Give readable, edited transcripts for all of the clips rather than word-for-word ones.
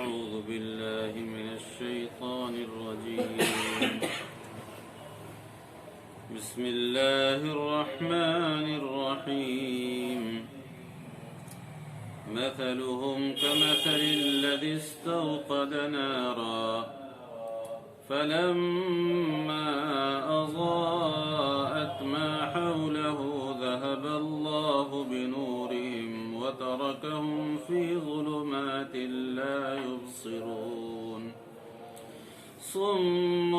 أعوذ بالله من الشيطان الرجيم بسم الله الرحمن الرحيم مثلهم كمثل الذي استوقد نارا فلما أضاءت ما حوله ذهب الله بنورهم وتركهم في ظلمات لا يبصرون صم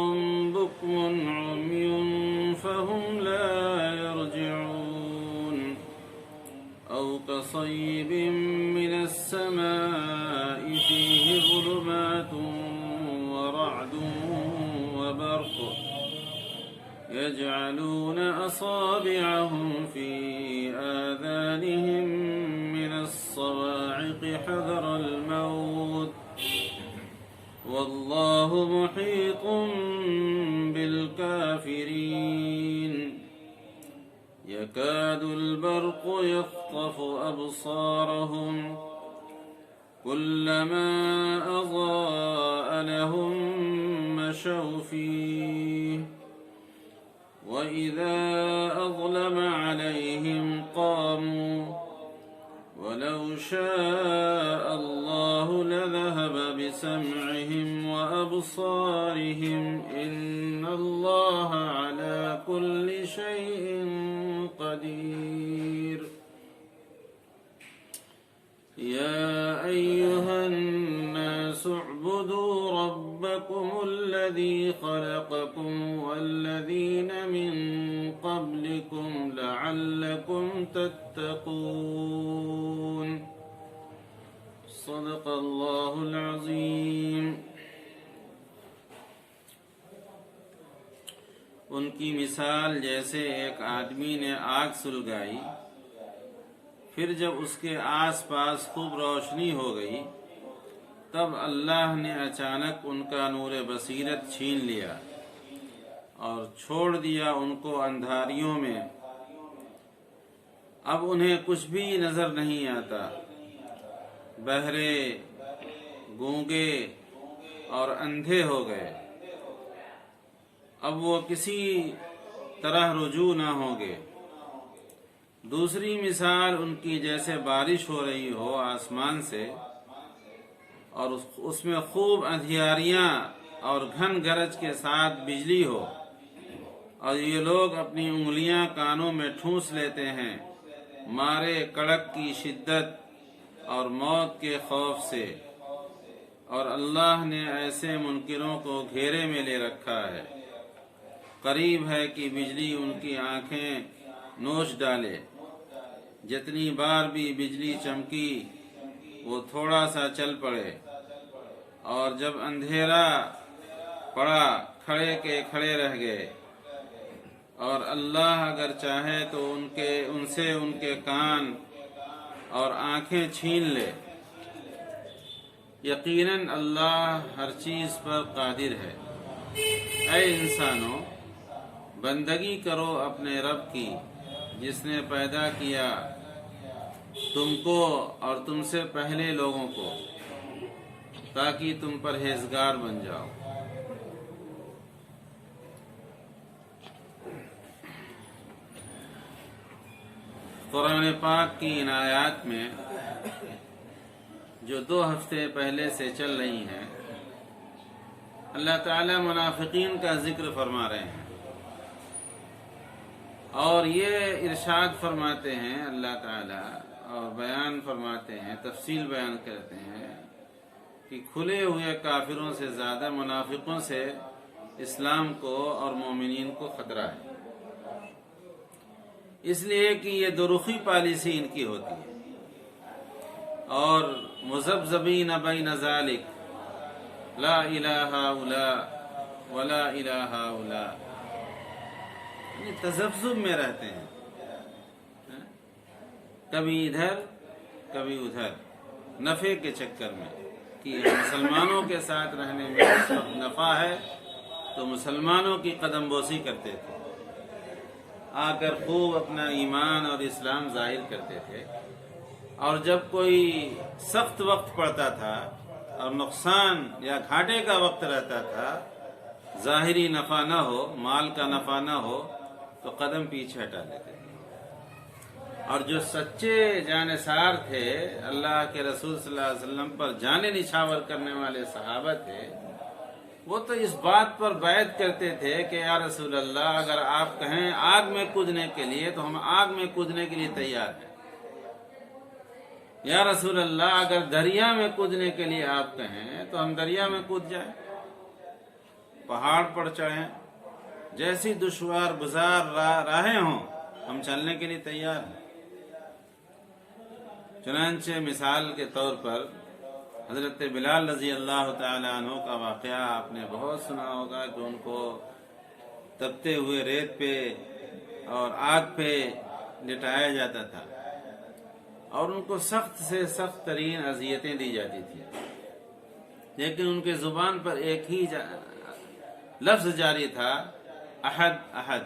بكم عمي فهم لا يرجعون أو كصيب من السماء فيه ظلمات ورعد وبرق يجعلون أصابعهم في آذانهم من الصواعق حذر الموت والله محيط بالكافرين يكاد البرق يخطف أبصارهم كلما أضاء لهم مشوا فيه وإذا أظلم عليهم قاموا ولو شاء الله لذهب بسمعهم وأبصارهم إن الله على كل شيء قدير يا أيها الناس اعبدوا ربكم الذي خلقكم والذين من قبلكم لعلكم تتقون صدق الله العظيم. ان کی مثال جیسے ایک آدمی نے آگ سلگائی، پھر جب اس کے آس پاس خوب روشنی ہو گئی تب اللہ نے اچانک ان کا نور بصیرت چھین لیا اور چھوڑ دیا ان کو اندھاریوں میں. اب انہیں کچھ بھی نظر نہیں آتا، بہرے، گونگے اور اندھے ہو گئے. اب وہ کسی طرح رجوع نہ ہوں گے. دوسری مثال ان کی جیسے بارش ہو رہی ہو آسمان سے اور اس میں خوب اندھیاریاں اور گھن گرج کے ساتھ بجلی ہو اور یہ لوگ اپنی انگلیاں کانوں میں ٹھونس لیتے ہیں مارے کڑک کی شدت اور موت کے خوف سے، اور اللہ نے ایسے منکروں کو گھیرے میں لے رکھا ہے. قریب ہے کہ بجلی ان کی آنکھیں نوچ ڈالے. جتنی بار بھی بجلی چمکی وہ تھوڑا سا چل پڑے، اور جب اندھیرا پڑا کھڑے کے کھڑے رہ گئے. اور اللہ اگر چاہے تو ان سے ان کے کان اور آنکھیں چھین لے. یقیناً اللہ ہر چیز پر قادر ہے. اے انسانوں، بندگی کرو اپنے رب کی جس نے پیدا کیا تم کو اور تم سے پہلے لوگوں کو تاکہ تم پرہیزگار بن جاؤ. قرآن پاک کی ان آیات میں جو 2 ہفتے پہلے سے چل رہی ہیں، اللہ تعالی منافقین کا ذکر فرما رہے ہیں اور یہ ارشاد فرماتے ہیں اللہ تعالی اور بیان فرماتے ہیں، تفصیل بیان کرتے ہیں کہ کھلے ہوئے کافروں سے زیادہ منافقوں سے اسلام کو اور مومنین کو خطرہ ہے، اس لیے کہ یہ درخی پالیسی ان کی ہوتی ہے. اور مذبذبین بین ذالک لا الہ الا ولا الہ الا، تذبذب میں رہتے ہیں، کبھی ادھر کبھی ادھر، نفع کے چکر میں کہ مسلمانوں کے ساتھ رہنے میں اس وقت نفع ہے تو مسلمانوں کی قدم بوسی کرتے تھے، آ کر خوب اپنا ایمان اور اسلام ظاہر کرتے تھے. اور جب کوئی سخت وقت پڑتا تھا اور نقصان یا گھاٹے کا وقت رہتا تھا، ظاہری نفع نہ ہو، مال کا نفع نہ ہو، تو قدم پیچھے ہٹا لیتے تھے۔ اور جو سچے جانثار تھے، اللہ کے رسول صلی اللہ علیہ وسلم پر جان نچھاور کرنے والے صحابہ تھے، وہ تو اس بات پر بیعت کرتے تھے کہ یا رسول اللہ اگر آپ کہیں آگ میں کودنے کے لیے تو ہم آگ میں کودنے کے لیے تیار ہیں، یا رسول اللہ اگر دریا میں کودنے کے لیے آپ کہیں تو ہم دریا میں کود جائیں، پہاڑ پر چڑھیں، جیسی دشوار گزار راہیں ہوں ہم چلنے کے لیے تیار ہیں۔ چنانچہ مثال کے طور پر حضرت بلال رضی اللہ تعالی عنہ کا واقعہ آپ نے بہت سنا ہوگا کہ ان کو تپتے ہوئے ریت پہ اور آگ پہ لٹایا جاتا تھا اور ان کو سخت سے سخت ترین اذیتیں دی جاتی تھی، لیکن ان کے زبان پر ایک ہی لفظ جاری تھا، احد احد،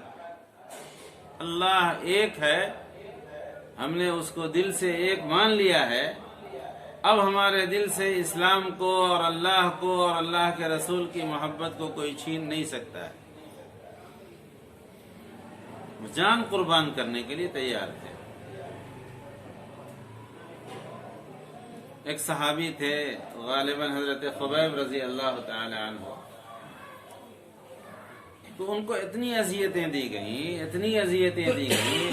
اللہ ایک ہے، ہم نے اس کو دل سے ایک مان لیا ہے، اب ہمارے دل سے اسلام کو اور اللہ کے رسول کی محبت کو کوئی چھین نہیں سکتا ہے۔ جان قربان کرنے کے لیے تیار تھے۔ ایک صحابی تھے غالباً حضرت خبیب رضی اللہ تعالی عنہ، تو ان کو اتنی اذیتیں دی گئیں،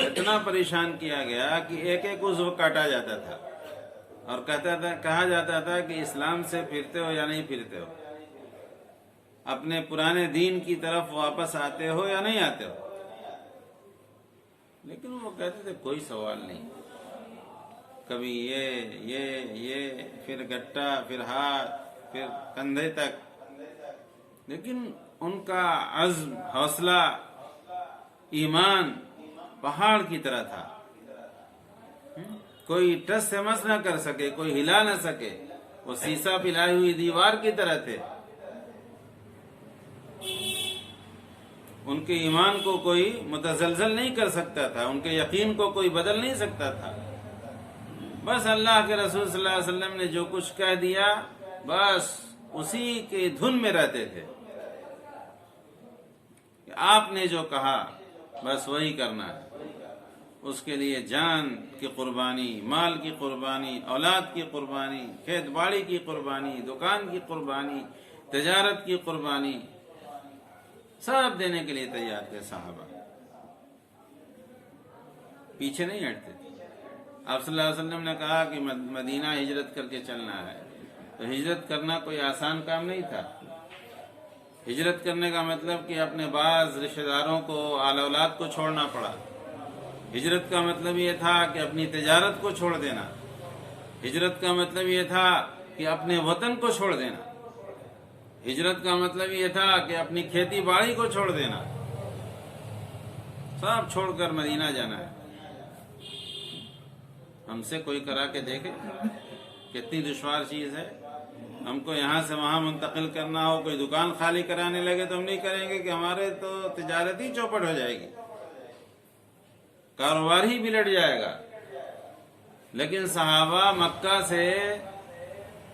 اتنا پریشان کیا گیا کہ ایک ایک عضو کاٹا جاتا تھا اور کہا جاتا تھا کہ اسلام سے پھرتے ہو یا نہیں پھرتے ہو، اپنے پرانے دین کی طرف واپس آتے ہو یا نہیں آتے ہو، لیکن وہ کہتے تھے کوئی سوال نہیں، کبھی یہ پھر گٹا، پھر ہاتھ، پھر کندھے تک، لیکن ان کا عزم، حوصلہ، ایمان پہاڑ کی طرح تھا، کوئی ٹس سے مس نہ کر سکے، کوئی ہلا نہ سکے، وہ سیسا پلائی ہوئی دیوار کی طرح تھے، ان کے ایمان کو کوئی متزلزل نہیں کر سکتا تھا، ان کے یقین کو کوئی بدل نہیں سکتا تھا۔ بس اللہ کے رسول صلی اللہ علیہ وسلم نے جو کچھ کہہ دیا بس اسی کے دھن میں رہتے تھے کہ آپ نے جو کہا بس وہی کرنا ہے، اس کے لیے جان کی قربانی، مال کی قربانی، اولاد کی قربانی، کھیت باڑی کی قربانی، دکان کی قربانی، تجارت کی قربانی، سب دینے کے لیے تیار تھے صحابہ، پیچھے نہیں ہٹتے تھے۔ آپ صلی اللہ علیہ وسلم نے کہا کہ مدینہ ہجرت کر کے چلنا ہے، تو ہجرت کرنا کوئی آسان کام نہیں تھا۔ ہجرت کرنے کا مطلب کہ اپنے بعض رشتہ داروں کو، آل اولاد کو چھوڑنا پڑا، ہجرت کا مطلب یہ تھا کہ اپنی تجارت کو چھوڑ دینا، ہجرت کا مطلب یہ تھا کہ اپنے وطن کو چھوڑ دینا، ہجرت کا مطلب یہ تھا کہ اپنی کھیتی باڑی کو چھوڑ دینا، سب چھوڑ کر مدینہ جانا ہے۔ ہم سے کوئی کرا کے دیکھے کتنی دشوار چیز ہے، ہم کو یہاں سے وہاں منتقل کرنا ہو، کوئی دکان خالی کرانے لگے تو ہم نہیں کریں گے کہ ہمارے تو تجارت ہی چوپٹ ہو جائے گی، کاروبار ہی بلٹ جائے گا۔ لیکن صحابہ مکہ سے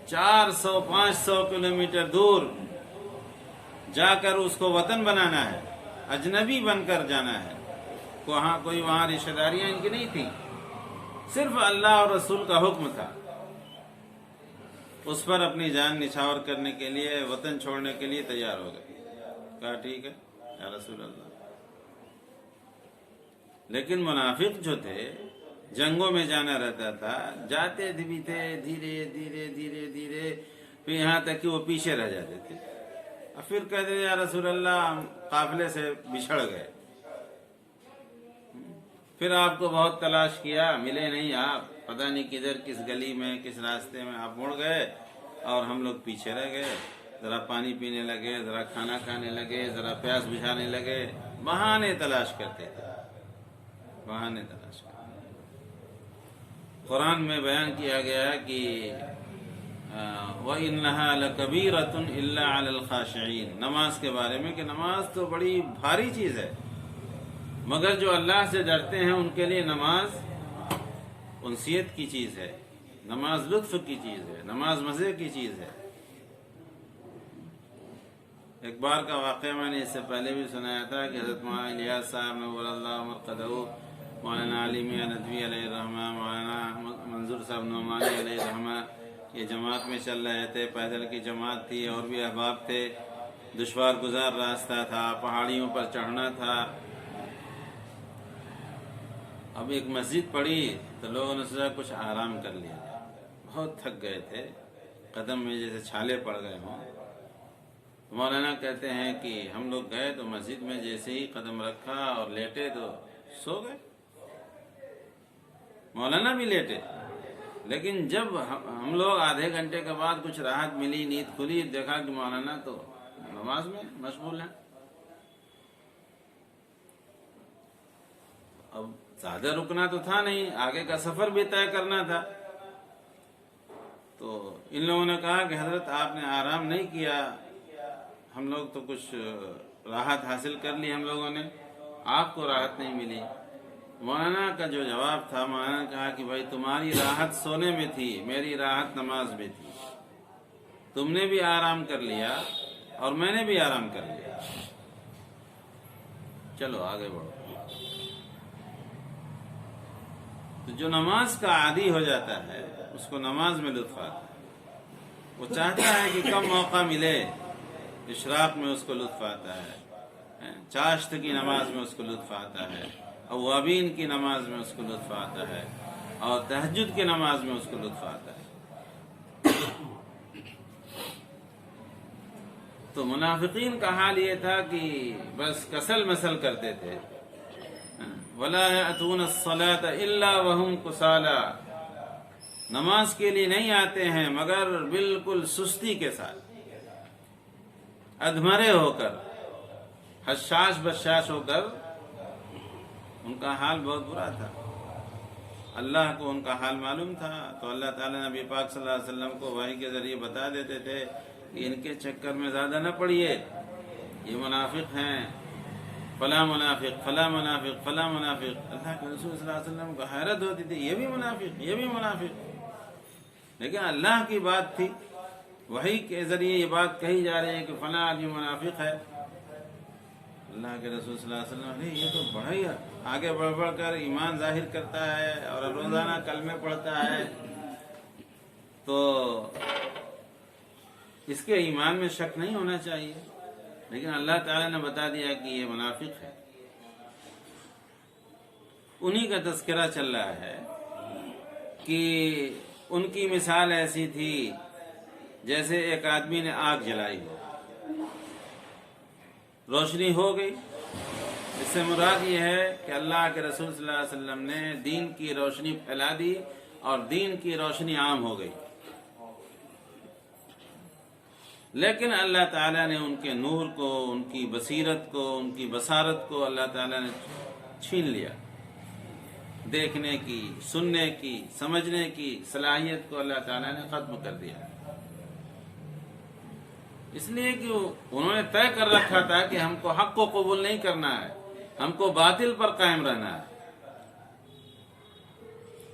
400-500 کلومیٹر دور جا کر اس کو وطن بنانا ہے، اجنبی بن کر جانا ہے، کوئی وہاں رشتہ داریاں ان کی نہیں تھیں، صرف اللہ اور رسول کا حکم تھا، اس پر اپنی جان نچھاور کرنے کے لیے، وطن چھوڑنے کے لیے تیار ہو گئے، کہا ٹھیک ہے یا رسول اللہ۔ لیکن منافق جو تھے، جنگوں میں جانا رہتا تھا، جاتے بھی تھے دھیرے دھیرے دھیرے دھیرے، پھر یہاں تک کہ وہ پیچھے رہ جاتے تھے، اور پھر کہتے تھے یا رسول اللہ ہم قافلے سے بچھڑ گئے، پھر آپ کو بہت تلاش کیا، ملے نہیں آپ، پتہ نہیں کدھر، کس گلی میں، کس راستے میں آپ مڑ گئے اور ہم لوگ پیچھے رہ گئے، ذرا پانی پینے لگے، ذرا کھانا کھانے لگے، ذرا پیاس بجھانے لگے، بہانے تلاش کرتے تھے، بہانے تلاش کرتے۔ قرآن میں بیان کیا گیا ہے کہ وَإِنَّهَا لَكَبِيرَةٌ إِلَّا عَلَى الْخَاشِعِينَ، نماز کے بارے میں کہ نماز تو بڑی بھاری چیز ہے، مگر جو اللہ سے ڈرتے ہیں ان کے لیے نماز انسیت کی چیز ہے، نماز لطف کی چیز ہے، نماز مزے کی چیز ہے، ایک بار کا واقعہ میں نے اس سے پہلے بھی سنایا تھا کہ حضرت مولانا الیاس صاحب نور اللہ مرقدہ، مولانا علی میاں ندوی علیہ الرحمہ، مولانا منظور صاحب نعمانی علیہ الرحمہ یہ جماعت میں چل رہے تھے، پیدل کی جماعت تھی، اور بھی احباب تھے، دشوار گزار راستہ تھا، پہاڑیوں پر چڑھنا تھا۔ اب ایک مسجد پڑی تو لوگوں نے سوچا کچھ آرام کر لیا جائے، بہت تھک گئے تھے، قدم میں جیسے چھالے پڑ گئے ہوں۔ مولانا کہتے ہیں کہ ہم لوگ گئے تو مسجد میں جیسے ہی قدم رکھا اور لیٹے تو سو گئے، مولانا بھی لیٹے، لیکن جب ہم لوگ آدھے گھنٹے کے بعد کچھ راحت ملی، نیند کھلی، دیکھا کہ مولانا تو نماز میں مشغول ہیں۔ اب زیادہ رکنا تو تھا نہیں، آگے کا سفر بھی طے کرنا تھا، تو ان لوگوں نے کہا کہ حضرت آپ نے آرام نہیں کیا، ہم لوگ تو کچھ راحت حاصل کر لی ہم لوگوں نے، آپ کو راحت نہیں ملی۔ مولانا کا جو جواب تھا، مولانا نے کہا کہ بھائی تمہاری راحت سونے میں تھی، میری راحت نماز میں تھی، تم نے بھی آرام کر لیا اور میں نے بھی آرام کر لیا، چلو آگے بڑھو۔ تو جو نماز کا عادی ہو جاتا ہے اس کو نماز میں لطف آتا ہے، وہ چاہتا ہے کہ کم موقع ملے، اشراق میں اس کو لطف آتا ہے، چاشت کی نماز میں اس کو لطف آتا ہے، اوابین کی نماز میں اس کو لطف آتا ہے، اور تہجد کی نماز میں اس کو لطف آتا ہے۔ تو منافقین کا حال یہ تھا کہ بس کسل مسل کرتے تھے، وَلَا يَأْتُونَ الصَّلَاةَ إِلَّا وَهُمْ كُسَالَىٰ، نماز کے لیے نہیں آتے ہیں مگر بالکل سستی کے ساتھ، ادھمرے ہو کر، حشاش بشاش ہو کر۔ ان کا حال بہت برا تھا، اللہ کو ان کا حال معلوم تھا، تو اللہ تعالیٰ نے نبی پاک صلی اللہ علیہ وسلم کو وحی کے ذریعے بتا دیتے تھے کہ ان کے چکر میں زیادہ نہ پڑیے، یہ منافق ہیں، فلاں منافق، فلاں منافق، فلاں منافق۔ اللہ کے رسول صلی اللہ علیہ وسلم کو حیرت ہوتی تھی، یہ بھی منافق، یہ بھی منافق، لیکن اللہ کی بات تھی، وحی کے ذریعے یہ بات کہی جا رہی ہے کہ فلاں آدمی منافق ہے۔ اللہ کے رسول صلی اللہ علیہ وسلم، ارے یہ تو بڑا ہی آگے بڑھ بڑھ کر ایمان ظاہر کرتا ہے اور روزانہ کلمے پڑھتا ہے، تو اس کے ایمان میں شک نہیں ہونا چاہیے، لیکن اللہ تعالیٰ نے بتا دیا کہ یہ منافق ہے۔ انہی کا تذکرہ چل رہا ہے کہ ان کی مثال ایسی تھی جیسے ایک آدمی نے آگ جلائی ہو، روشنی ہو گئی، اس سے مراد یہ ہے کہ اللہ کے رسول صلی اللہ علیہ وسلم نے دین کی روشنی پھیلا دی اور دین کی روشنی عام ہو گئی، لیکن اللہ تعالیٰ نے ان کے نور کو، ان کی بصیرت کو، ان کی بصارت کو اللہ تعالیٰ نے چھین لیا، دیکھنے کی، سننے کی، سمجھنے کی صلاحیت کو اللہ تعالیٰ نے ختم کر دیا، اس لیے کہ انہوں نے طے کر رکھا تھا کہ ہم کو حق کو قبول نہیں کرنا ہے، ہم کو باطل پر قائم رہنا ہے،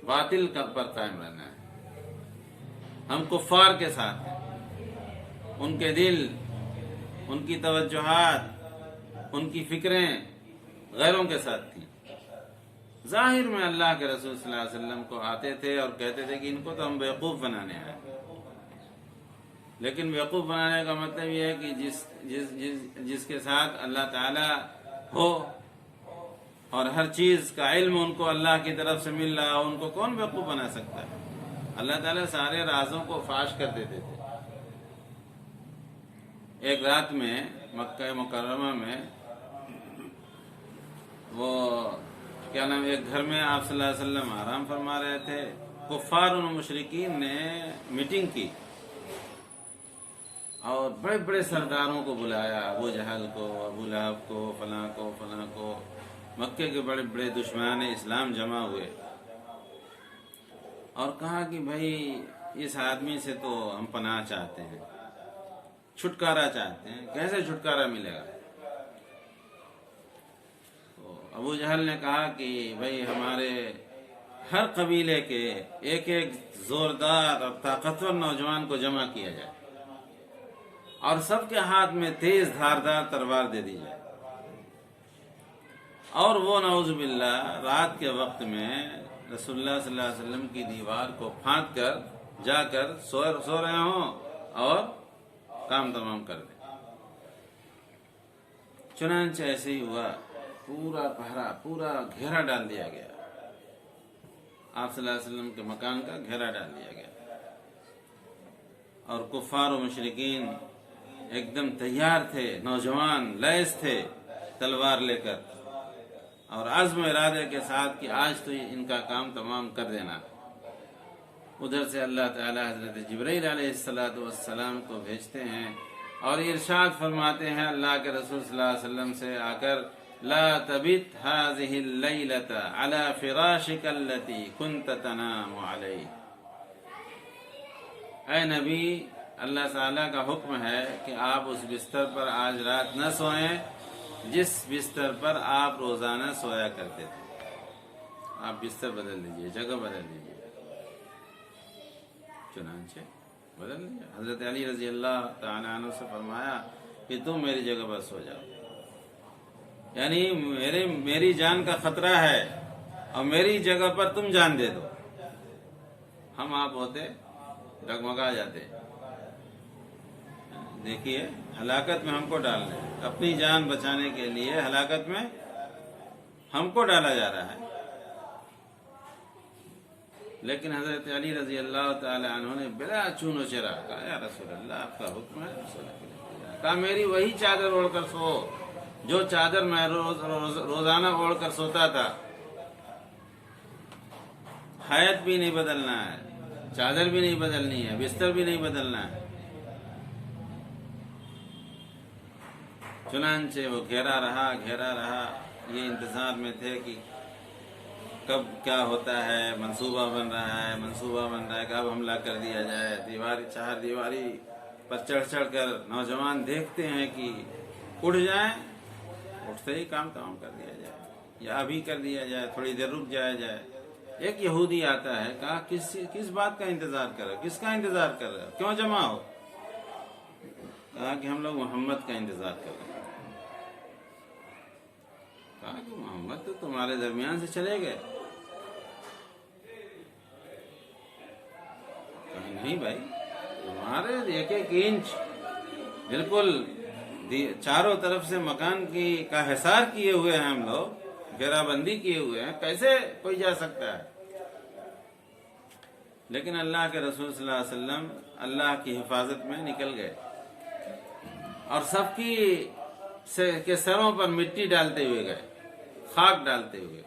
باطل پر قائم رہنا ہے، ہم کفار کے ساتھ ہیں، ان کے دل، ان کی توجہات، ان کی فکریں غیروں کے ساتھ تھیں۔ ظاہر میں اللہ کے رسول صلی اللہ علیہ وسلم کو آتے تھے اور کہتے تھے کہ ان کو تو ہم بیوقوف بنانے آئے، لیکن بیوقوف بنانے کا مطلب یہ ہے کہ جس کے ساتھ اللہ تعالی ہو اور ہر چیز کا علم ان کو اللہ کی طرف سے مل رہا ہو، ان کو کون بیوقوف بنا سکتا ہے؟ اللہ تعالیٰ سارے رازوں کو فاش کر دیتے تھے۔ ایک رات میں مکہ مکرمہ میں وہ کیا نام، ایک گھر میں آپ صلی اللہ علیہ وسلم آرام فرما رہے تھے، کفار و مشرکین نے میٹنگ کی اور بڑے بڑے سرداروں کو بلایا، ابو جہل کو، ابو لہب کو، فلاں کو، فلاں کو، مکے کے بڑے بڑے دشمنان اسلام جمع ہوئے اور کہا کہ بھائی اس آدمی سے تو ہم پناہ چاہتے ہیں، چھٹکارا چاہتے ہیں، کیسے چھٹکارا ملے گا؟ تو ابو جہل نے کہا کہ بھائی ہمارے ہر قبیلے کے ایک ایک زوردار اور طاقتور نوجوان کو جمع کیا جائے اور سب کے ہاتھ میں تیز دھاردار تلوار دے دی جائے، اور وہ نعوذ باللہ رات کے وقت میں رسول اللہ صلی اللہ علیہ وسلم کی دیوار کو پھاند کر جا کر سو رہے ہوں اور کام تمام کر دیں۔ چنانچہ ایسے ہی ہوا، پورا پہرا، پورا گھیرا ڈال دیا گیا، آپ صلی اللہ علیہ وسلم کے مکان کا گھیرا ڈال دیا گیا، اور کفار و مشرکین ایک دم تیار تھے، نوجوان لیس تھے تلوار لے کر، اور عزم ارادے کے ساتھ کہ آج تو ان کا کام تمام کر دینا۔ ادھر سے اللہ تعالی حضرت جبرائیل علیہ السلام کو بھیجتے ہیں اور ارشاد فرماتے ہیں اللہ کے رسول صلی اللہ علیہ وسلم سے آ کر، لا تبت هذه الليلة على فراشك التي كنت تنام عليه۔ اے نبی، اللہ تعالیٰ کا حکم ہے کہ آپ اس بستر پر آج رات نہ سوئیں جس بستر پر آپ روزانہ سویا کرتے تھے۔ آپ بستر بدل لیجئے، جگہ بدل لیجئے۔ چنانچہ بدل لیا، حضرت علی رضی اللہ تعالیٰ عنہ سے فرمایا کہ تم میری جگہ پر سو جاؤ، یعنی میری جان کا خطرہ ہے اور میری جگہ پر تم جان دے دو۔ ہم آپ ہوتے ڈگمگا جاتے۔ دیکھیے ہلاکت میں ہم کو ڈال رہے ہیں، اپنی جان بچانے کے لیے ہلاکت میں ہم کو ڈالا جا رہا ہے۔ لیکن حضرت علی رضی اللہ تعالی عنہ نے بلا چون و چرا کہا، یا رسول اللہ آپ کا حکم ہے، کہا میری وہی چادر اوڑھ کر سو جو چادر میں روزانہ اوڑھ کر سوتا تھا۔ حیت بھی نہیں بدلنا ہے، چادر بھی نہیں بدلنی ہے، بستر بھی نہیں بدلنا ہے۔ چنانچہ وہ گھیرا رہا، یہ انتظار میں تھے کہ کب کیا ہوتا ہے، منصوبہ بن رہا ہے کہ اب حملہ کر دیا جائے۔ چار دیواری پر چڑھ کر نوجوان دیکھتے ہیں کہ اٹھ جائیں، اٹھتے ہی کام تمام کر دیا جائے، یا ابھی کر دیا جائے، تھوڑی دیر رک جائے۔ ایک یہودی آتا ہے، کہا کس بات کا انتظار کر رہے ہو، کس کا انتظار کر رہے ہو، کیوں جمع ہو؟ کہا کہ ہم لوگ محمد کا انتظار کر رہے ہیں۔ کہا کہ محمد تو تمہارے درمیان سے چلے گئے۔ کہا نہیں بھائی، تمہارے ایک انچ بالکل چاروں طرف سے مکان کا حصار کیے ہوئے ہیں، ہم لوگ گھیرا بندی کیے ہوئے ہیں، کیسے کوئی جا سکتا ہے؟ لیکن اللہ کے رسول صلی اللہ علیہ وسلم اللہ کی حفاظت میں نکل گئے اور سب کے سروں پر مٹی ڈالتے ہوئے گئے، خاک ڈالتے ہوئے۔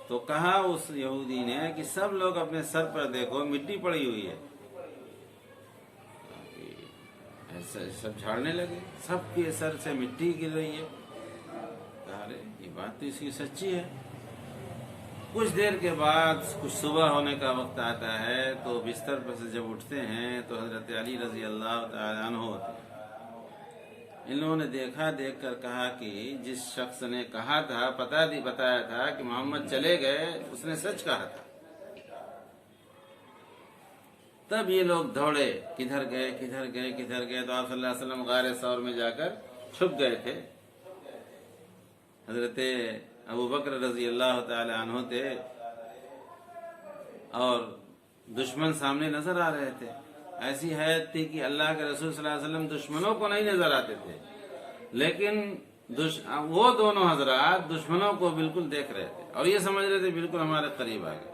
تو کہا اس یہودی نے کہ سب لوگ اپنے سر پر دیکھو، مٹی پڑی ہوئی ہے۔ سب جھاڑنے لگے، سب کے سر سے مٹی گر رہی ہے۔ کہا یہ بات تو اس کی سچی ہے۔ کچھ دیر کے بعد کچھ صبح ہونے کا وقت آتا ہے تو بستر پر سے جب اٹھتے ہیں تو حضرت علی رضی اللہ تعالیٰ عنہ ہوتے ہیں۔ ان لوگوں نے دیکھ کر کہا کہ جس شخص نے کہا تھا، بتایا تھا کہ محمد چلے گئے، اس نے سچ کہا تھا۔ تب یہ لوگ دوڑے، کدھر گئے تو آپ صلی اللہ علیہ وسلم غار ثور میں جا کر چھپ گئے تھے۔ حضرت ابو بکر رضی اللہ تعالی عنہ تھے اور دشمن سامنے نظر آ رہے تھے۔ ایسی حیت تھی کہ اللہ کے رسول صلی اللہ علیہ وسلم دشمنوں کو نہیں نظر آتے تھے، لیکن وہ دونوں حضرات دشمنوں کو بالکل دیکھ رہے تھے اور یہ سمجھ رہے تھے بالکل ہمارے قریب آ گئے۔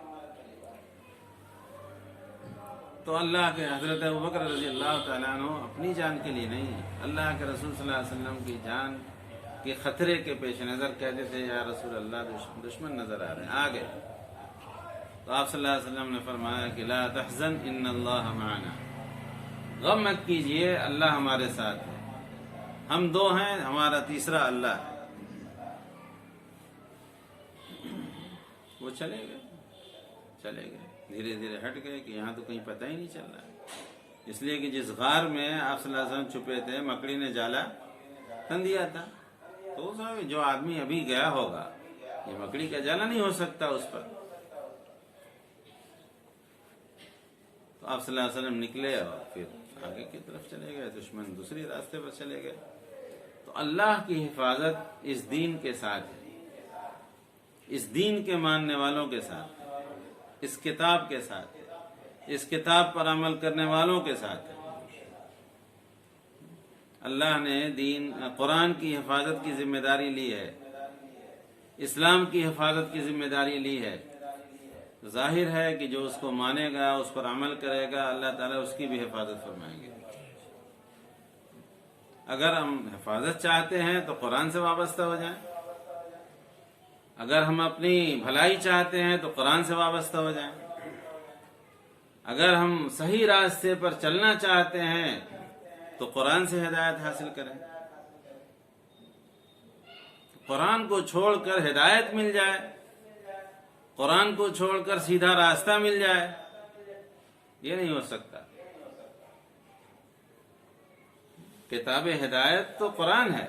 تو اللہ کے حضرت ابوبکر رضی اللہ تعالیٰ عنہ اپنی جان کے لیے نہیں، اللہ کے رسول صلی اللہ علیہ وسلم کی جان کے خطرے کے پیش نظر کہتے تھے، یا رسول اللہ دشمن نظر آ رہے ہیں، آ گئے۔ تو آپ صلی اللہ علیہ وسلم نے فرمایا کہ لا تحزن ان اللہ معنا، غم مت کیجئے، اللہ ہمارے ساتھ ہے، ہم دو ہیں، ہمارا تیسرا اللہ ہے۔ وہ چلے گئے، دھیرے دھیرے ہٹ گئے کہ یہاں تو کہیں پتہ ہی نہیں چل رہا ہے، اس لیے کہ جس غار میں آپ صلی اللہ علیہ وسلم چھپے تھے مکڑی نے جالا تن دیا تھا، تو جو آدمی ابھی گیا ہوگا یہ مکڑی کا جالا نہیں ہو سکتا اس پر۔ تو آپ صلی اللہ علیہ وسلم نکلے اور پھر آگے کی طرف چلے گئے، دشمن دوسری راستے پر چلے گئے۔ تو اللہ کی حفاظت اس دین کے ساتھ ہے، اس دین کے ماننے والوں کے ساتھ ہے، اس کتاب کے ساتھ ہے، اس کتاب پر عمل کرنے والوں کے ساتھ ہے۔ اللہ نے قرآن کی حفاظت کی ذمہ داری لی ہے، اسلام کی حفاظت کی ذمہ داری لی ہے۔ ظاہر ہے کہ جو اس کو مانے گا، اس پر عمل کرے گا، اللہ تعالیٰ اس کی بھی حفاظت فرمائیں گے۔ اگر ہم حفاظت چاہتے ہیں تو قرآن سے وابستہ ہو جائیں، اگر ہم اپنی بھلائی چاہتے ہیں تو قرآن سے وابستہ ہو جائیں، اگر ہم صحیح راستے پر چلنا چاہتے ہیں تو قرآن سے ہدایت حاصل کریں۔ قرآن کو چھوڑ کر ہدایت مل جائے، قرآن کو چھوڑ کر سیدھا راستہ مل جائے، یہ نہیں ہو سکتا۔ کتاب ہدایت تو قرآن ہے،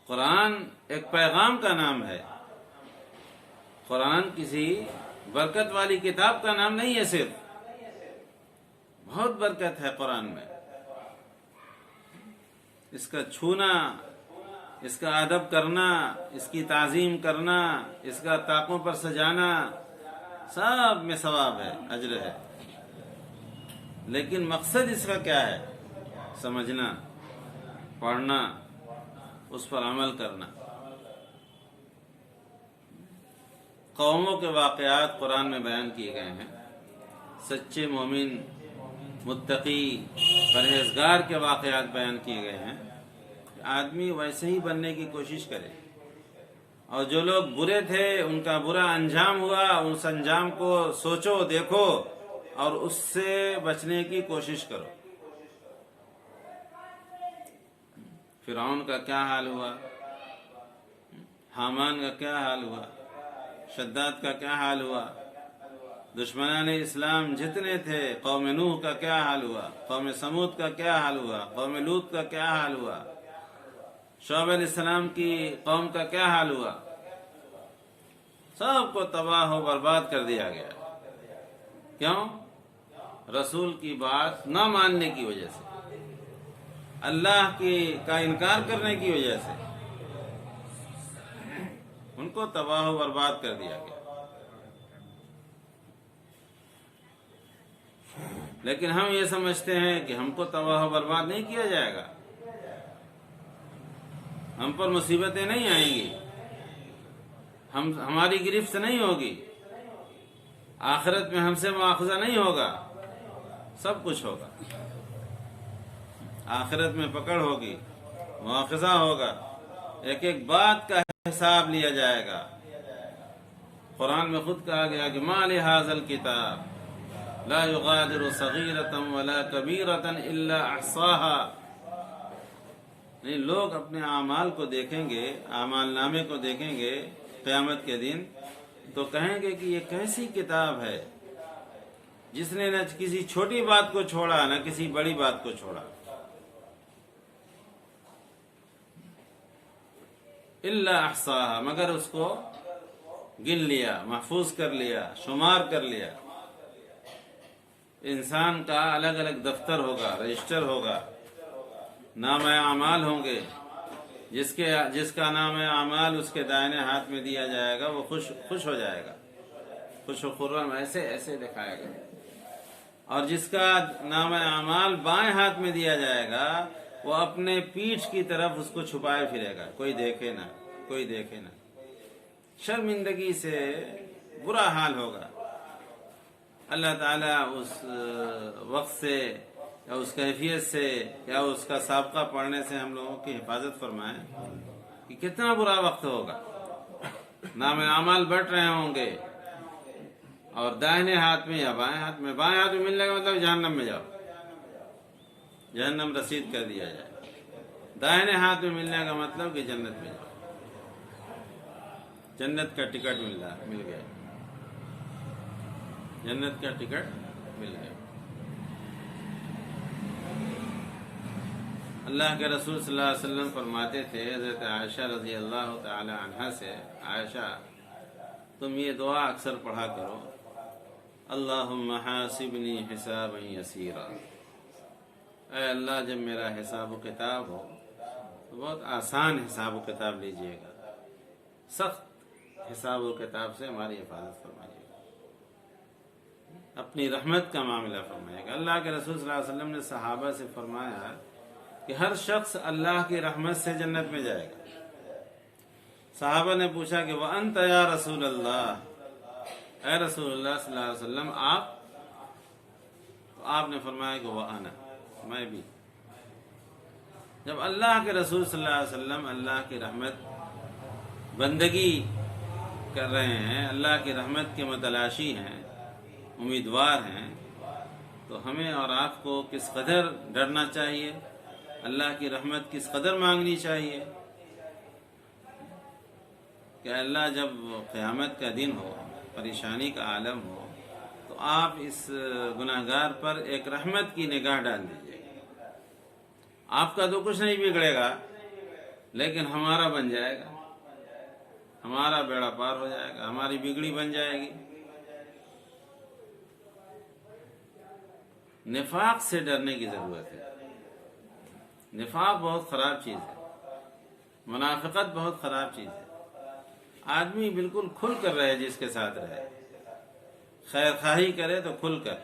قرآن ایک پیغام کا نام ہے، قرآن کسی برکت والی کتاب کا نام نہیں ہے، صرف بہت برکت ہے قرآن میں۔ اس کا چھونا، اس کا ادب کرنا، اس کی تعظیم کرنا، اس کا طاقوں پر سجانا، سب میں ثواب ہے، اجر ہے۔ لیکن مقصد اس کا کیا ہے؟ سمجھنا، پڑھنا، اس پر عمل کرنا۔ قوموں کے واقعات قرآن میں بیان کیے گئے ہیں، سچے مومن، متقی، پرہیزگار کے واقعات بیان کیے گئے ہیں۔ آدمی ویسے ہی بننے کی کوشش کرے، اور جو لوگ برے تھے ان کا برا انجام ہوا، اس انجام کو سوچو، دیکھو، اور اس سے بچنے کی کوشش کرو۔ فرعون کا کیا حال ہوا، حامان کا کیا حال ہوا، شداد کا کیا حال ہوا، دشمنان اسلام جتنے تھے، قوم نوح کا کیا حال ہوا، قوم سمود کا کیا حال ہوا، قوم لوط کا کیا حال ہوا، شعیب علیہ السلام کی قوم کا کیا حال ہوا، سب کو تباہ و برباد کر دیا گیا۔ کیوں؟ رسول کی بات نہ ماننے کی وجہ سے، اللہ کا انکار کرنے کی وجہ سے ان کو تباہ و برباد کر دیا گیا۔ لیکن ہم یہ سمجھتے ہیں کہ ہم کو تباہ و برباد نہیں کیا جائے گا، ہم پر مصیبتیں نہیں آئیں گی، ہماری گرفت نہیں ہوگی، آخرت میں ہم سے مواخذہ نہیں ہوگا، سب کچھ ہوگا۔ آخرت میں پکڑ ہوگی، مواخذہ ہوگا، ایک ایک بات کا حساب لیا جائے گا۔ قرآن میں خود کہا گیا کہ ما لہذا الکتاب لا یغادر صغیرۃ ولا کبیرۃ الا احصاها۔ نہیں، لوگ اپنے اعمال کو دیکھیں گے، اعمال نامے کو دیکھیں گے قیامت کے دن، تو کہیں گے کہ یہ کیسی کتاب ہے جس نے نہ کسی چھوٹی بات کو چھوڑا، نہ کسی بڑی بات کو چھوڑا۔ الا احصاها، مگر اس کو گن لیا، محفوظ کر لیا، شمار کر لیا۔ انسان کا الگ الگ دفتر ہوگا، رجسٹر ہوگا، نام اعمال ہوں گے۔ جس کا نام اعمال اس کے دائنے ہاتھ میں دیا جائے گا وہ خوش ہو جائے گا، خوش و خرم ایسے ایسے دکھائے گا، اور جس کا نام اعمال بائیں ہاتھ میں دیا جائے گا وہ اپنے پیٹھ کی طرف اس کو چھپائے پھرے گا، کوئی دیکھے نہ، کوئی دیکھے نہ۔ شرمندگی سے برا حال ہوگا۔ اللہ تعالیٰ اس وقت سے یا اس کیفیت سے یا اس کا سابقہ پڑھنے سے ہم لوگوں کی حفاظت فرمائے کہ کتنا برا وقت ہوگا۔ نام اعمال بٹ رہے ہوں گے اور دائنے ہاتھ میں یا بائیں ہاتھ میں ملنے کا مطلب جہنم میں جاؤ، جہنم رسید کر دیا جائے۔ دائنے ہاتھ میں ملنے کا مطلب کہ جنت میں جاؤ، جنت کا ٹکٹ مل گیا، جنت کا ٹکٹ مل گیا۔ اللہ کے رسول صلی اللہ علیہ وسلم فرماتے تھے حضرت عائشہ رضی اللہ تعالی عنہا سے، عائشہ تم یہ دعا اکثر پڑھا کرو اللہم حاسبنی حسابا یسیرا، اے اللہ جب میرا حساب و کتاب ہو تو بہت آسان حساب و کتاب لیجئے گا، سخت حساب و کتاب سے ہماری حفاظت فرمائیے گا، اپنی رحمت کا معاملہ فرمائے گا۔ اللہ کے رسول صلی اللہ علیہ وسلم نے صحابہ سے فرمایا کہ ہر شخص اللہ کی رحمت سے جنت میں جائے گا۔ صحابہ نے پوچھا کہ وَأَنْتَ يَا رسول اللہ، اے رسول اللہ صلی اللہ علیہ وسلم آپ؟ تو آپ نے فرمایا کہ وَأَنَا، میں بھی۔ جب اللہ کے رسول صلی اللہ علیہ وسلم اللہ کی رحمت بندگی کر رہے ہیں، اللہ کی رحمت کے متلاشی ہیں، امیدوار ہیں، تو ہمیں اور آپ کو کس قدر ڈرنا چاہیے، اللہ کی رحمت کس قدر مانگنی چاہیے کہ اللہ جب قیامت کا دن ہو، پریشانی کا عالم ہو، تو آپ اس گناہگار پر ایک رحمت کی نگاہ ڈال دیجیے گا۔ آپ کا تو کچھ نہیں بگڑے گا، لیکن ہمارا بن جائے گا، ہمارا بیڑا پار ہو جائے گا، ہماری بگڑی بن جائے گی۔ نفاق سے ڈرنے کی ضرورت ہے۔ نفاق بہت خراب چیز ہے، منافقت بہت خراب چیز ہے۔ آدمی بالکل کھل کر رہے جس کے ساتھ رہے، خیر خواہی کرے تو کھل کر،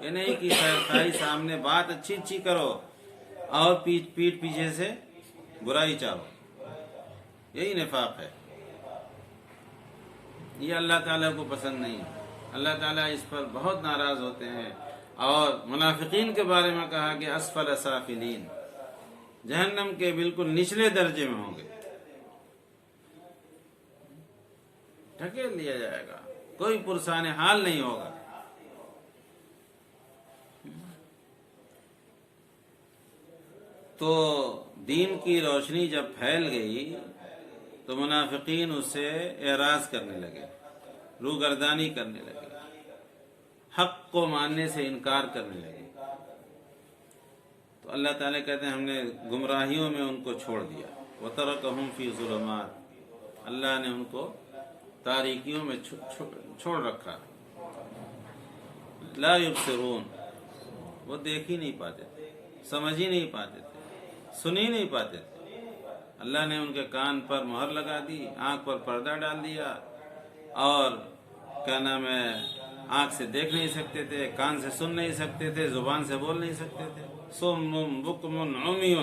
یہ نہیں کہ خیر خواہی سامنے بات اچھی اچھی کرو اور پیٹ پیچھے سے برائی چاہو، یہی نفاق ہے۔ یہ اللہ تعالیٰ کو پسند نہیں ہے، اللہ تعالیٰ اس پر بہت ناراض ہوتے ہیں، اور منافقین کے بارے میں کہا کہ اسفل سافلین، جہنم کے بالکل نچلے درجے میں ہوں گے، ڈھکیل لیا جائے گا، کوئی پرسان حال نہیں ہوگا۔ تو دین کی روشنی جب پھیل گئی تو منافقین اس سے اعراض کرنے لگے، روگردانی کرنے لگے، حق کو ماننے سے انکار کرنے لگے۔ تو اللہ تعالیٰ کہتے ہیں ہم نے گمراہیوں میں ان کو چھوڑ دیا، وَتَرَكَهُمْ فِي ظُلُمَاتٍ، اللہ نے ان کو تاریکیوں میں چھوڑ رکھا، لا یبصرون، وہ دیکھ ہی نہیں پاتے تھے، سمجھ ہی نہیں پاتے تھے، سن ہی نہیں پاتے تھے۔ اللہ نے ان کے کان پر مہر لگا دی، آنکھ پر پردہ ڈال دیا، اور کیا نام ہے، آنکھ سے دیکھ نہیں سکتے تھے، کان سے سن نہیں سکتے تھے، زبان سے بول نہیں سکتے تھے۔ صم بکم عمی،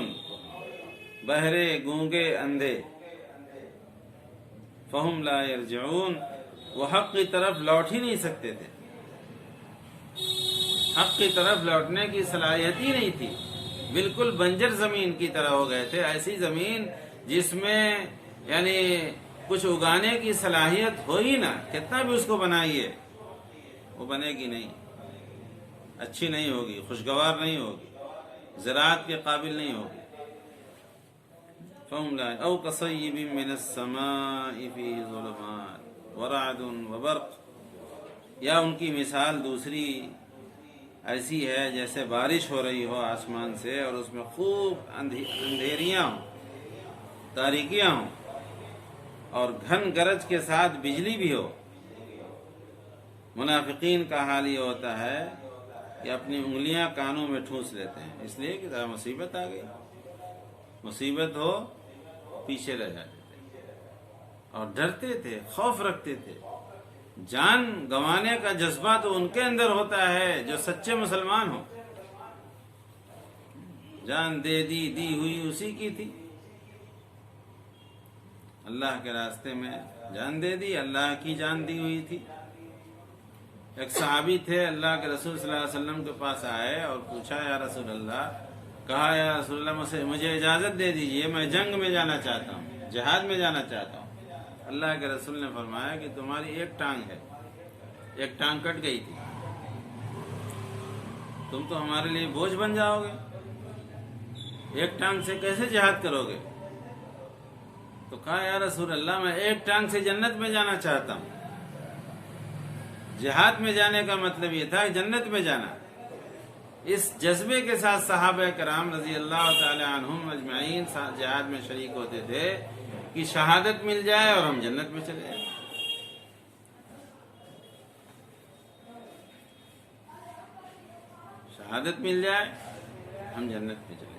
بہرے گونگے اندھے، فہم لا یرجعون، وہ حق کی طرف لوٹ ہی نہیں سکتے تھے، حق کی طرف لوٹنے کی صلاحیت ہی نہیں تھی، بالکل بنجر زمین کی طرح ہو گئے تھے، ایسی زمین جس میں یعنی کچھ اگانے کی صلاحیت ہو ہی نہ، کتنا بھی اس کو بنائیے وہ بنے گی نہیں، اچھی نہیں ہوگی، خوشگوار نہیں ہوگی، زراعت کے قابل نہیں ہوگی۔ فَهُمْ لَا أَوْ كَصَيِّبٍ مِّنَ السَّمَاءِ فِيهِ ظُلُمَاتٌ وَرَعْدٌ وَبَرْقٌ، یا ان کی مثال دوسری ایسی ہے جیسے بارش ہو رہی ہو آسمان سے اور اس میں خوب اندھیریاں ہوں، تاریکیاں ہوں، اور گھن گرج کے ساتھ بجلی بھی ہو۔ منافقین کا حال یہ ہوتا ہے کہ اپنی انگلیاں کانوں میں ٹھونس لیتے ہیں، اس لیے کہ مصیبت آ گئی، مصیبت ہو پیچھے رہ جاتے تھے، اور ڈرتے تھے، خوف رکھتے تھے۔ جان گنوانے کا جذبہ تو ان کے اندر ہوتا ہے جو سچے مسلمان ہوں، جان دی ہوئی اسی کی تھی، اللہ کے راستے میں جان دے دی، اللہ کی جان دی ہوئی تھی۔ ایک صحابی تھے، اللہ کے رسول صلی اللہ علیہ وسلم کے پاس آئے اور پوچھا یا رسول اللہ، کہا یا رسول اللہ مجھے اجازت دے دیجئے، میں جنگ میں جانا چاہتا ہوں، جہاد میں جانا چاہتا ہوں۔ اللہ کے رسول نے فرمایا کہ تمہاری ایک ٹانگ ہے، ایک ٹانگ کٹ گئی تھی، تم تو ہمارے لیے بوجھ بن جاؤ گے، ایک ٹانگ سے کیسے جہاد کرو گے؟ تو کہا یا رسول اللہ میں ایک ٹانگ سے جنت میں جانا چاہتا ہوں۔ جہاد میں جانے کا مطلب یہ تھا جنت میں جانا۔ اس جذبے کے ساتھ صحابہ کرام رضی اللہ تعالی عنہم اجمعین جہاد میں شریک ہوتے تھے کہ شہادت مل جائے اور ہم جنت میں چلے جائیں۔ شہادت مل جائے ہم جنت میں چلے جائیں۔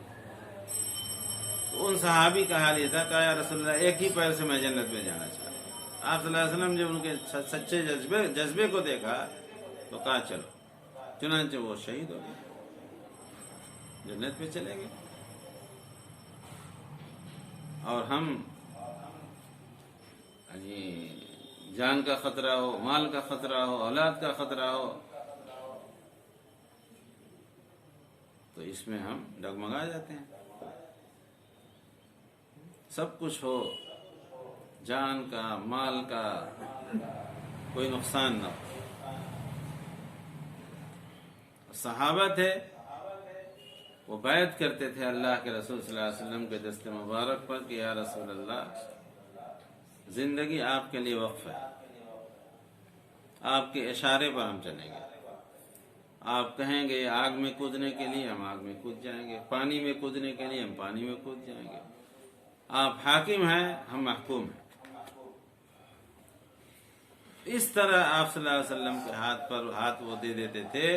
تو ان صحابی کا حال یہ تھا کہ یا رسول اللہ ایک ہی پیر سے میں جنت میں جانا چاہتا ہوں۔ آپ صلی اللہ علیہ وسلم جب ان کے سچے جذبے کو دیکھا تو کہا چلو، چنانچہ وہ شہید ہو گئے، جنت میں چلے گئے۔ اور ہم جان کا خطرہ ہو، مال کا خطرہ ہو، اولاد کا خطرہ ہو تو اس میں ہم ڈگمگا جاتے ہیں۔ سب کچھ ہو، جان کا، مال کا، کوئی نقصان نہ ہو۔ صحابہ تھے وہ بیعت کرتے تھے اللہ کے رسول صلی اللہ علیہ وسلم کے دست مبارک پر کہ یا رسول اللہ زندگی آپ کے لیے وقف ہے، آپ کے اشارے پر ہم چلیں گے، آپ کہیں گے آگ میں کودنے کے لیے ہم آگ میں کود جائیں گے، پانی میں کودنے کے لیے ہم پانی میں کود جائیں گے، آپ حاکم ہیں ہم محکوم ہیں۔ اس طرح آپ صلی اللہ علیہ وسلم کے ہاتھ پر ہاتھ وہ دے دیتے تھے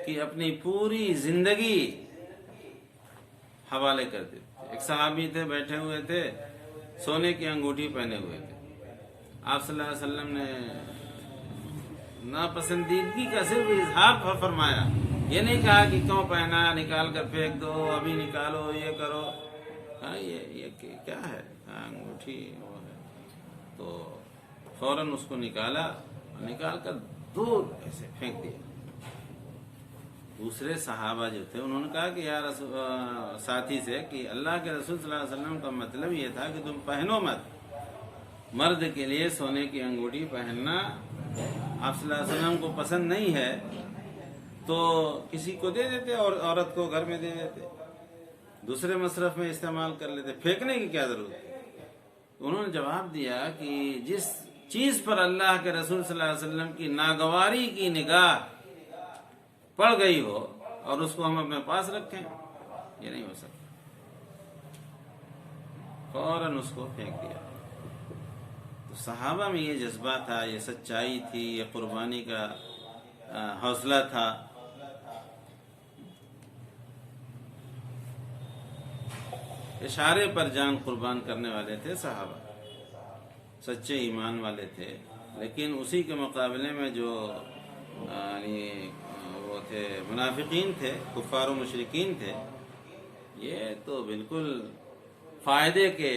کہ اپنی پوری زندگی حوالے کر دیتے تھے۔ ایک صحابی تھے، بیٹھے ہوئے تھے، سونے کی انگوٹھی پہنے ہوئے تھے۔ آپ صلی اللہ علیہ وسلم نے ناپسندیدگی کا صرف اظہار فرمایا، یہ نہیں کہا کہ کیوں پہنا، نکال کر پھینک دو، ابھی نکالو، یہ کرو۔ یہ کیا ہے؟ انگوٹھی وہ ہے۔ تو فوراً اس کو نکالا، نکال کر دور ایسے پھینک دیا۔ دوسرے صحابہ جو تھے انہوں نے کہا کہ یا ساتھی سے کہ اللہ کے رسول صلی اللہ علیہ وسلم کا مطلب یہ تھا کہ تم پہنو مت، مرد کے لیے سونے کی انگوٹھی پہننا آپ صلی اللہ علیہ وسلم کو پسند نہیں ہے تو کسی کو دے دیتے اور عورت کو گھر میں دے دیتے، دوسرے مصرف میں استعمال کر لیتے، پھینکنے کی کیا ضرورت ہے؟ انہوں نے جواب دیا کہ جس چیز پر اللہ کے رسول صلی اللہ علیہ وسلم کی ناگواری کی نگاہ پڑ گئی ہو اور اس کو ہم اپنے پاس رکھیں، یہ نہیں ہو سکتا۔ فوراً اس کو پھینک دیا۔ تو صحابہ میں یہ جذبہ تھا، یہ سچائی تھی، یہ قربانی کا حوصلہ تھا۔ اشارے پر جان قربان کرنے والے تھے صحابہ، سچے ایمان والے تھے، لیکن اسی کے مقابلے میں جو وہ تھے منافقین تھے، کفار و مشرکین تھے، یہ تو بالکل فائدے کے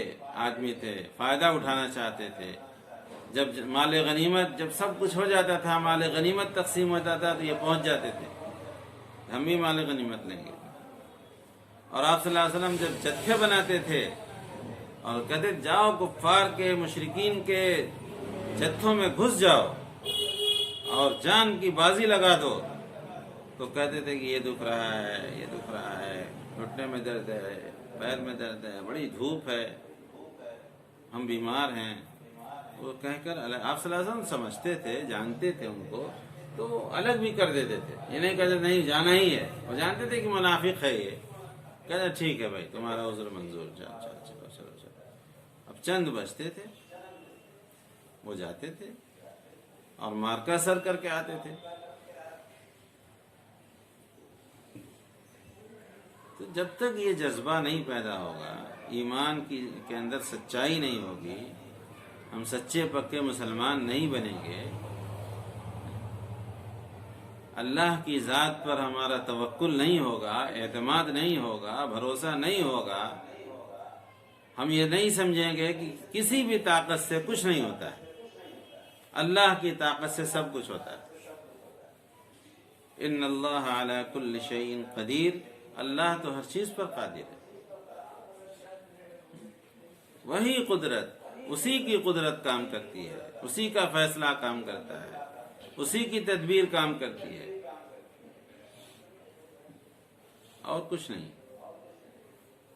آدمی تھے، فائدہ اٹھانا چاہتے تھے۔ جب مال غنیمت، جب سب کچھ ہو جاتا تھا، مال غنیمت تقسیم ہوتا تھا تو یہ پہنچ جاتے تھے ہم بھی مال غنیمت لیں گے۔ اور آپ صلی اللہ علیہ وسلم جب جتھے بناتے تھے اور کہتے جاؤ کفار کے، مشرکین کے جتھوں میں گھس جاؤ اور جان کی بازی لگا دو، تو کہتے تھے کہ یہ دکھ رہا ہے، یہ دکھ رہا ہے، گھٹنے میں درد ہے، پیر میں درد ہے، بڑی دھوپ ہے، ہم بیمار ہیں۔ وہ کہہ کر آپ صلی اللہ علیہ وسلم سمجھتے تھے، جانتے تھے ان کو، تو الگ بھی کر دیتے تھے، یہ نہیں کہتے نہیں جانا ہی ہے، وہ جانتے تھے کہ منافق ہے یہ، کہتے ٹھیک ہے بھائی تمہارا عذر منظور، چلو چلو۔ اب چند بچتے تھے، وہ جاتے تھے اور مارکا سر کر کے آتے تھے۔ تو جب تک یہ جذبہ نہیں پیدا ہوگا، ایمان کے اندر سچائی نہیں ہوگی، ہم سچے پکے مسلمان نہیں بنیں گے، اللہ کی ذات پر ہمارا توکل نہیں ہوگا، اعتماد نہیں ہوگا، بھروسہ نہیں ہوگا، ہم یہ نہیں سمجھیں گے کہ کسی بھی طاقت سے کچھ نہیں ہوتا ہے، اللہ کی طاقت سے سب کچھ ہوتا ہے۔ ان اللہ علی کل شیء قدیر، اللہ تو ہر چیز پر قادر ہے۔ وہی قدرت، اسی کی قدرت کام کرتی ہے، اسی کا فیصلہ کام کرتا ہے، اسی کی تدبیر کام کرتی ہے، اور کچھ نہیں۔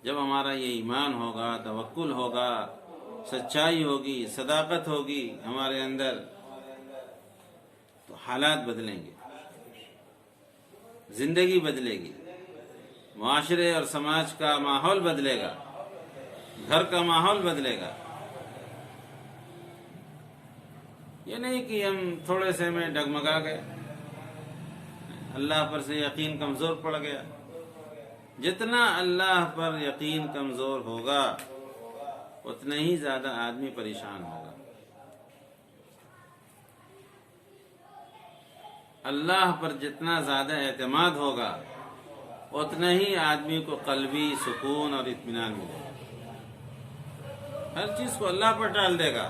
جب ہمارا یہ ایمان ہوگا، توکل ہوگا، سچائی ہوگی، صداقت ہوگی ہمارے اندر، تو حالات بدلیں گے، زندگی بدلے گی، معاشرے اور سماج کا ماحول بدلے گا، گھر کا ماحول بدلے گا۔ یہ نہیں کہ ہم تھوڑے سے میں ڈگمگا گئے، اللہ پر سے یقین کمزور پڑ گیا. جتنا اللہ پر یقین کمزور ہوگا اتنا ہی زیادہ آدمی پریشان ہوگا. اللہ پر جتنا زیادہ اعتماد ہوگا اتنا ہی آدمی کو قلبی سکون اور اطمینان ملے گا. ہر چیز کو اللہ پر ڈال دے گا.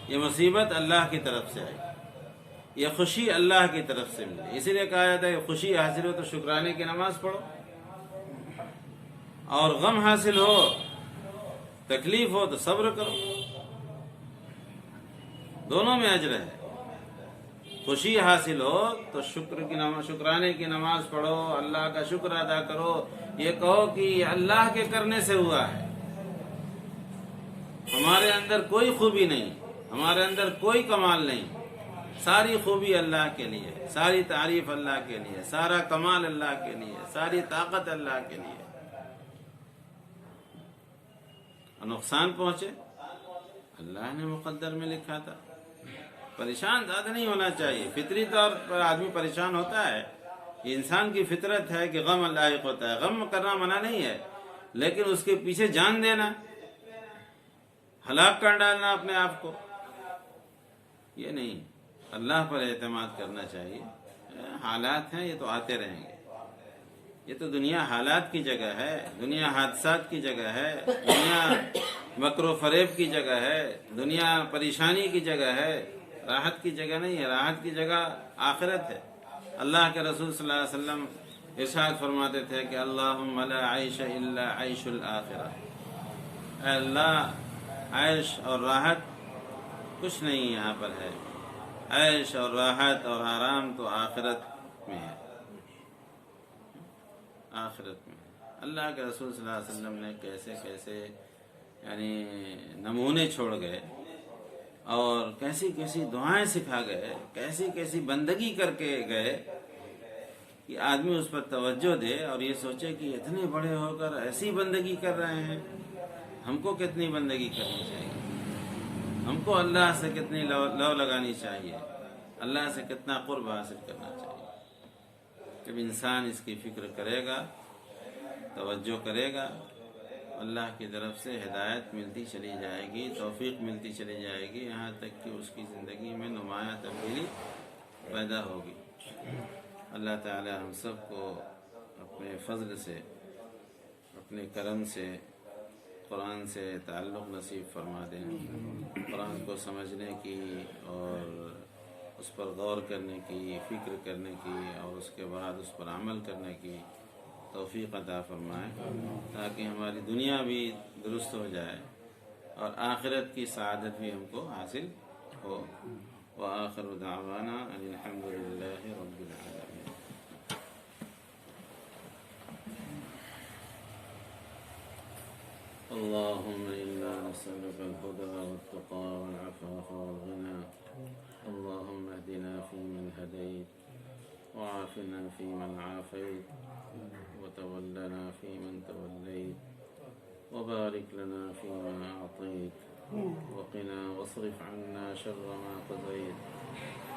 یہ مصیبت اللہ کی طرف سے آئی، یہ خوشی اللہ کی طرف سے ملی. اسی لیے کہا جاتا ہے کہ خوشی حاصل ہو تو شکرانے کی نماز پڑھو، اور غم حاصل ہو، تکلیف ہو تو صبر کرو. دونوں میں اجر ہے. خوشی حاصل ہو تو شکرانے کی نماز پڑھو، اللہ کا شکر ادا کرو. یہ کہو کہ یہ اللہ کے کرنے سے ہوا ہے، ہمارے اندر کوئی خوبی نہیں، ہمارے اندر کوئی کمال نہیں. ساری خوبی اللہ کے لیے، ساری تعریف اللہ کے لیے، سارا کمال اللہ کے لیے، ساری طاقت اللہ کے لیے. اور نقصان پہنچے اللہ نے مقدر میں لکھا تھا. پریشان زیادہ نہیں ہونا چاہیے. فطری طور پر آدمی پریشان ہوتا ہے، یہ انسان کی فطرت ہے کہ غم لاحق ہوتا ہے. غم کرنا منع نہیں ہے، لیکن اس کے پیچھے جان دینا، ہلاک کر ڈالنا اپنے آپ کو، یہ نہیں. اللہ پر اعتماد کرنا چاہیے. حالات ہیں یہ تو آتے رہیں گے. یہ تو دنیا حالات کی جگہ ہے، دنیا حادثات کی جگہ ہے، دنیا مکر و فریب کی جگہ ہے، دنیا پریشانی کی جگہ ہے، راحت کی جگہ نہیں ہے. راحت کی جگہ آخرت ہے. اللہ کے رسول صلی اللہ علیہ وسلم ارشاد فرماتے تھے کہ اللہم لا عیش الا عیش الآخرہ. اے اللہ، عیش اور راحت کچھ نہیں یہاں پر ہے. عیش اور راحت اور آرام تو آخرت میں ہے، آخرت میں. اللہ کے رسول صلی اللہ علیہ وسلم نے کیسے کیسے یعنی نمونے چھوڑ گئے، اور کیسی کیسی دعائیں سکھا گئے، کیسی کیسی بندگی کر کے گئے کہ آدمی اس پر توجہ دے اور یہ سوچے کہ اتنے بڑے ہو کر ایسی بندگی کر رہے ہیں، ہم کو کتنی بندگی کرنی چاہیے، ہم کو اللہ سے کتنی لو لگانی چاہیے، اللہ سے کتنا قرب حاصل کرنا چاہیے. جب انسان اس کی فکر کرے گا، توجہ کرے گا، اللہ کی طرف سے ہدایت ملتی چلی جائے گی، توفیق ملتی چلی جائے گی، یہاں تک کہ اس کی زندگی میں نمایاں تبدیلی پیدا ہوگی. اللہ تعالی ہم سب کو اپنے فضل سے، اپنے کرم سے قرآن سے تعلق نصیب فرما دیں. قرآن کو سمجھنے کی اور اس پر غور کرنے کی، فکر کرنے کی، اور اس کے بعد اس پر عمل کرنے کی توفیق عطا فرمائے، تاکہ ہماری دنیا بھی درست ہو جائے اور آخرت کی سعادت بھی ہم کو حاصل ہو. وآخر دعوانا ان الحمد للہ رب العالمین. اللهم إنا نسألك الهدى والتقى والعفاف والغنى. اللهم اهدنا فيمن هديت، وعافنا فيمن عافيت، وتولنا فيمن توليت، وبارك لنا فيما أعطيت، وقنا واصرف عنا شر ما قضيت،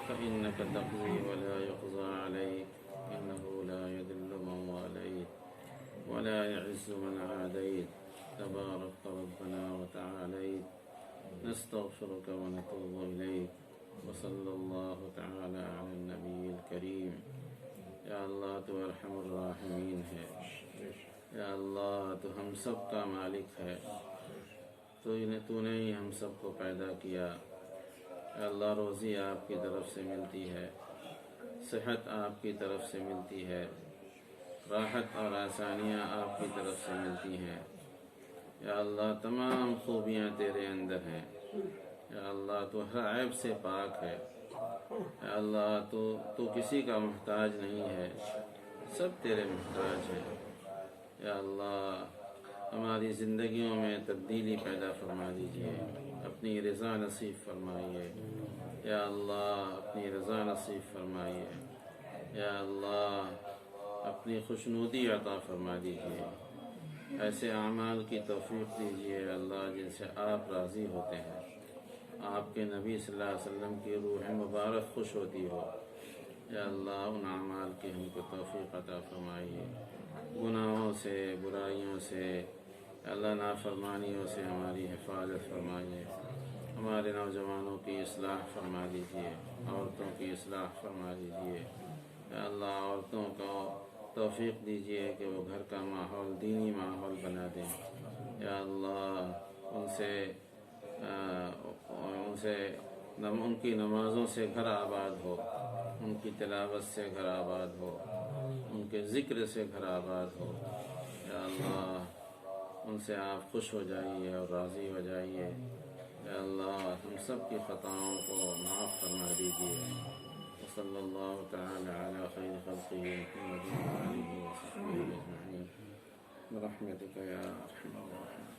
فإنك تقضي ولا يقضى عليك، إنه لا يذل من واليت ولا يعز من عاديت، تبارك ربنا وتعاليت. نستغفرك ونتوب إليك، وصلى الله تعالى على النبي الكريم. یا اللہ تو ارحم الراحمین ہے، یا اللہ تو ہم سب کا مالک ہے، تو نے ہی ہم سب کو پیدا کیا. یا اللہ روزی آپ کی طرف سے ملتی ہے، صحت آپ کی طرف سے ملتی ہے، راحت اور آسانیاں آپ کی طرف سے ملتی ہیں. یا اللہ تمام خوبیاں تیرے اندر ہیں. یا اللہ تو ہر عیب سے پاک ہے. یا اللہ تو کسی کا محتاج نہیں ہے، سب تیرے محتاج ہیں. یا اللہ ہماری زندگیوں میں تبدیلی پیدا فرما دیجیے، اپنی رضا نصیب فرمائیے. یا اللہ اپنی رضا نصیب فرمائیے. یا اللہ اپنی خوشنودی عطا فرما دیجیے. ایسے اعمال کی توفیق دیجیے اللہ جن سے آپ راضی ہوتے ہیں، آپ کے نبی صلی اللہ علیہ وسلم کی روح مبارک خوش ہوتی ہو. یا اللہ ان اعمال کی ہم کو توفیق عطا فرمائیے، گناہوں سے، برائیوں سے، اللہ نافرمانیوں سے ہماری حفاظت فرمائیے، ہمارے نوجوانوں کی اصلاح فرما دیجیے، عورتوں کی اصلاح فرما دیجیے، یا اللہ عورتوں کو توفیق دیجیے کہ وہ گھر کا ماحول دینی ماحول بنا دیں، یا اللہ ان کی نمازوں سے گھر آباد ہو، ان کی تلاوت سے گھر آباد ہو، ان کے ذکر سے گھر آباد ہو، یا اللہ ان سے آپ خوش ہو جائیے اور راضی ہو جائیے، یا اللہ ہم سب کی خطاؤں کو معاف فرما دیجیے، وصلی اللہ تعالی علی خیر خلقہ محمد وآلہ وصحبہ اجمعین برحمتک یا ارحم الراحمین۔